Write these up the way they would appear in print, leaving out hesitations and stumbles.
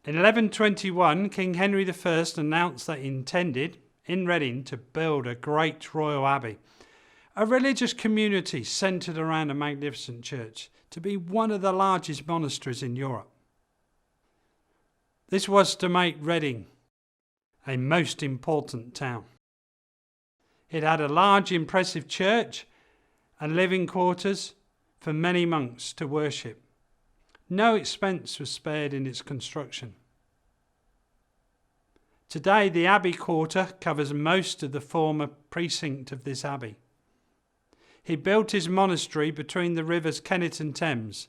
In 1121, King Henry I announced that he intended, in Reading, to build a great royal abbey, a religious community centred around a magnificent church, to be one of the largest monasteries in Europe. This was to make Reading a most important town. It had a large, impressive church and living quarters for many monks to worship. No expense was spared in its construction. Today, the Abbey Quarter covers most of the former precinct of this abbey. He built his monastery between the rivers Kennet and Thames,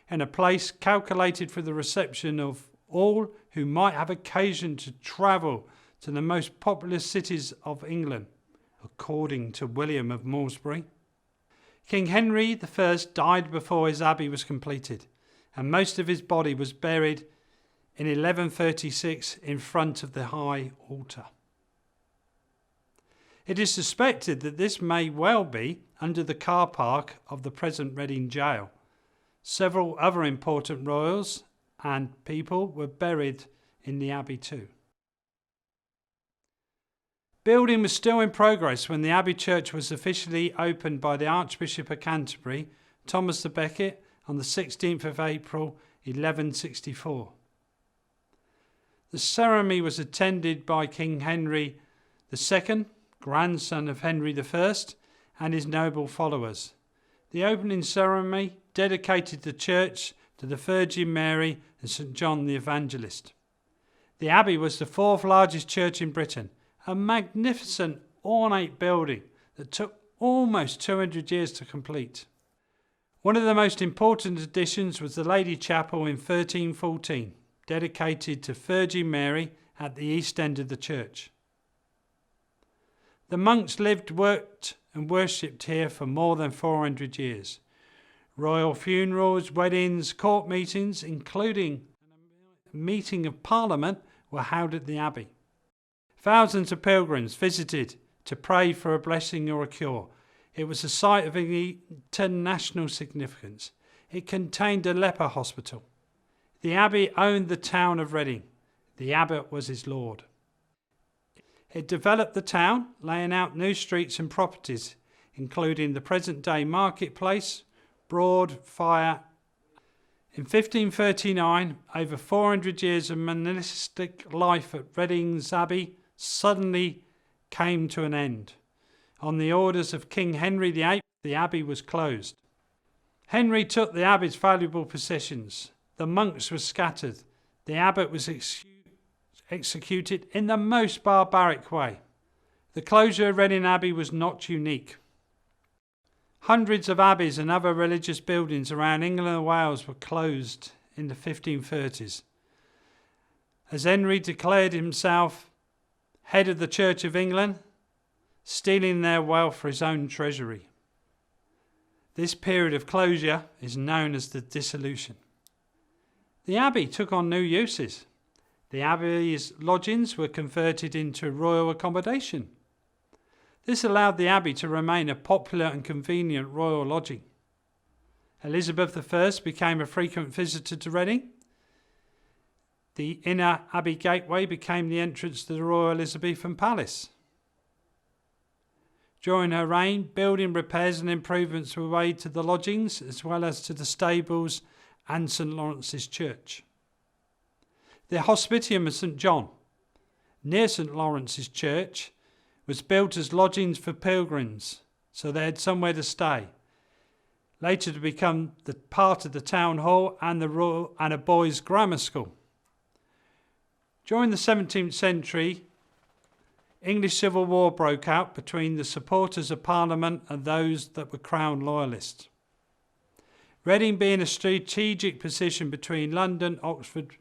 in a place calculated for the reception of all who might have occasion to travel to the most populous cities of England, according to William of Malmesbury. King Henry I died before his abbey was completed, and most of his body was buried in 1136 in front of the high altar. It is suspected that this may well be under the car park of the present Reading jail. Several other important royals and people were buried in the abbey too. Building was still in progress when the Abbey Church was officially opened by the Archbishop of Canterbury, Thomas de Becket, on the 16th of April 1164. The ceremony was attended by King Henry II, grandson of Henry I, and his noble followers. The opening ceremony dedicated the church to the Virgin Mary and St. John the Evangelist. The abbey was the fourth largest church in Britain, a magnificent ornate building that took almost 200 years to complete. One of the most important additions was the Lady Chapel in 1314, dedicated to Virgin Mary at the east end of the church. The monks lived, worked and worshipped here for more than 400 years. Royal funerals, weddings, court meetings, including a meeting of Parliament, were held at the Abbey. Thousands of pilgrims visited to pray for a blessing or a cure. It was a site of international significance. It contained a leper hospital. The Abbey owned the town of Reading. The abbot was its lord. It developed the town, laying out new streets and properties, including the present-day marketplace, Broad, Fire. In 1539, over 400 years of monastic life at Reading's Abbey suddenly came to an end. On the orders of King Henry VIII, the abbey was closed. Henry took the abbey's valuable possessions. The monks were scattered. The abbot was executed in the most barbaric way. The closure of Reading Abbey was not unique. Hundreds of abbeys and other religious buildings around England and Wales were closed in the 1530s. As Henry declared himself head of the Church of England, stealing their wealth for his own treasury. This period of closure is known as the Dissolution. The abbey took on new uses. The abbey's lodgings were converted into royal accommodation. This allowed the abbey to remain a popular and convenient royal lodging. Elizabeth I became a frequent visitor to Reading. The inner abbey gateway became the entrance to the Royal Elizabethan Palace. During her reign, building repairs and improvements were made to the lodgings as well as to the stables and St. Lawrence's Church. The Hospitium of St. John, near St. Lawrence's Church, was built as lodgings for pilgrims, so they had somewhere to stay. Later to become the part of the town hall and a boys' grammar school. During the 17th century, English Civil War broke out between the supporters of Parliament and those that were Crown loyalists. Reading being a strategic position between London, Oxford,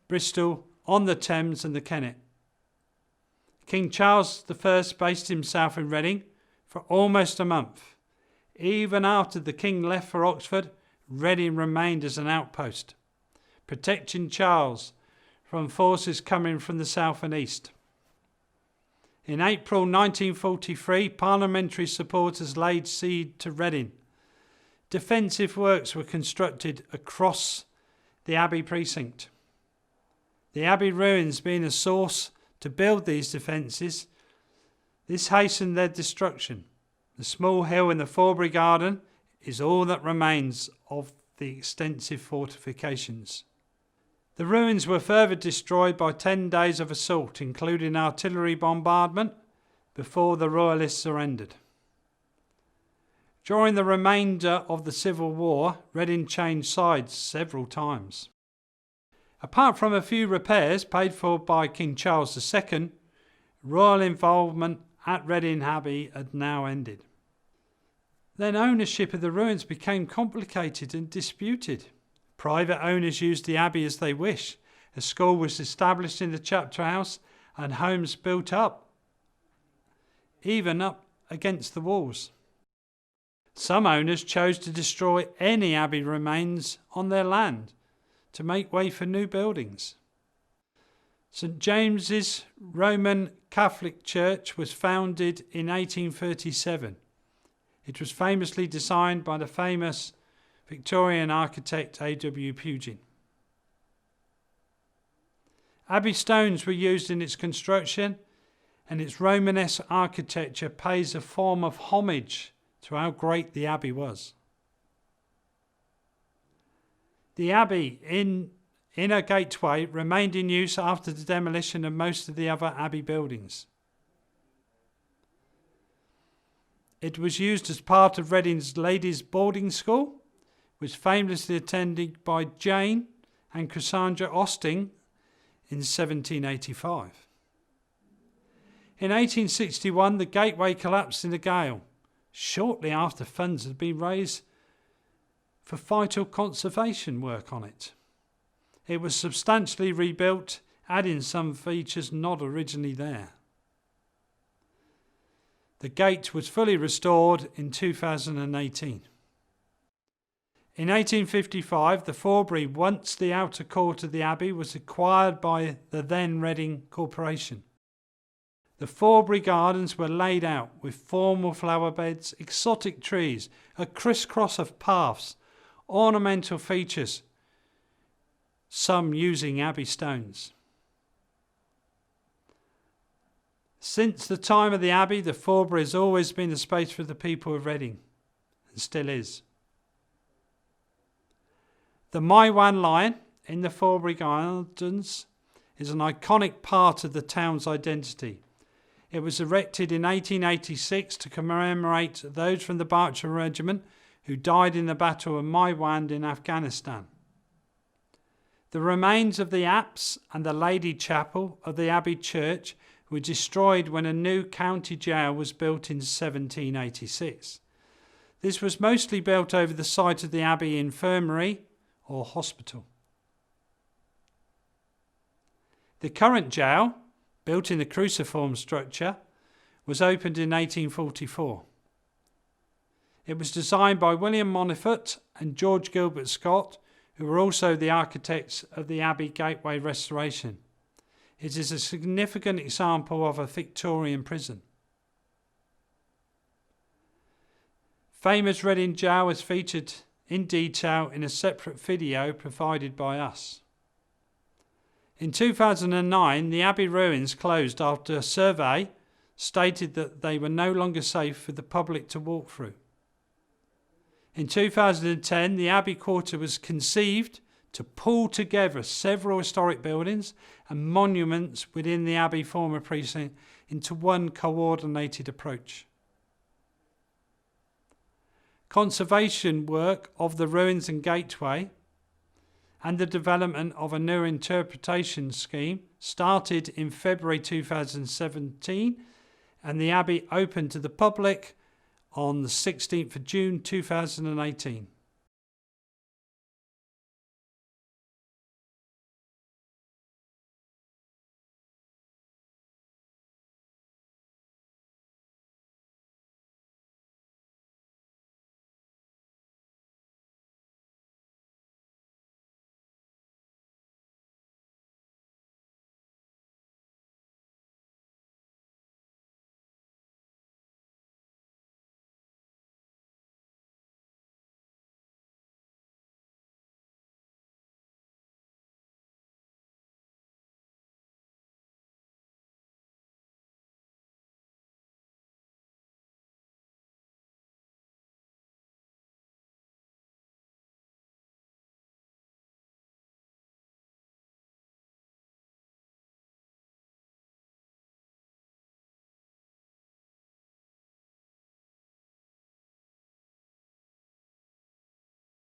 Bristol, on the Thames and the Kennet. King Charles I based himself in Reading for almost a month. Even after the king left for Oxford, Reading remained as an outpost, protecting Charles from forces coming from the south and east. In April 1943, parliamentary supporters laid siege to Reading. Defensive works were constructed across the Abbey precinct. The Abbey ruins being a source to build these defences, this hastened their destruction. The small hill in the Forbury Garden is all that remains of the extensive fortifications. The ruins were further destroyed by 10 days of assault, including artillery bombardment, before the Royalists surrendered. During the remainder of the Civil War, Reading changed sides several times. Apart from a few repairs paid for by King Charles II, royal involvement at Reading Abbey had now ended. Then ownership of the ruins became complicated and disputed. Private owners used the abbey as they wished. A school was established in the chapter house and homes built up, even up against the walls. Some owners chose to destroy any abbey remains on their land to make way for new buildings. St James's Roman Catholic Church was founded in 1837. It was famously designed by the famous Victorian architect A.W. Pugin. Abbey stones were used in its construction, and its Romanesque architecture pays a form of homage to how great the abbey was. The abbey inner gateway remained in use after the demolition of most of the other abbey buildings. It was used as part of Reading's ladies' boarding school, which famously attended by Jane and Cassandra Austin in 1785. In 1861, the gateway collapsed in a gale, shortly after funds had been raised for vital conservation work on it. It was substantially rebuilt, adding some features not originally there. The gate was fully restored in 2018. In 1855, the Forbury, once the outer court of the Abbey, was acquired by the then Reading Corporation. The Forbury Gardens were laid out with formal flower beds, exotic trees, a crisscross of paths, ornamental features, some using Abbey stones. Since the time of the Abbey, the Forbury has always been a space for the people of Reading, and still is. The Maiwan Lion in the Forbury Gardens is an iconic part of the town's identity. It was erected in 1886 to commemorate those from the Berkshire Regiment who died in the Battle of Maiwand in Afghanistan. The remains of the apse and the Lady Chapel of the Abbey Church were destroyed when a new county jail was built in 1786. This was mostly built over the site of the Abbey Infirmary or hospital. The current jail, built in the cruciform structure, was opened in 1844. It was designed by William Monifoot and George Gilbert Scott, who were also the architects of the Abbey Gateway restoration. It is a significant example of a Victorian prison. Famous Reading Jail is featured in detail in a separate video provided by us. In 2009, the Abbey ruins closed after a survey stated that they were no longer safe for the public to walk through. In 2010, the Abbey Quarter was conceived to pull together several historic buildings and monuments within the Abbey former precinct into one coordinated approach. Conservation work of the ruins and gateway and the development of a new interpretation scheme started in February 2017, and the Abbey opened to the public on the 16th of June 2018.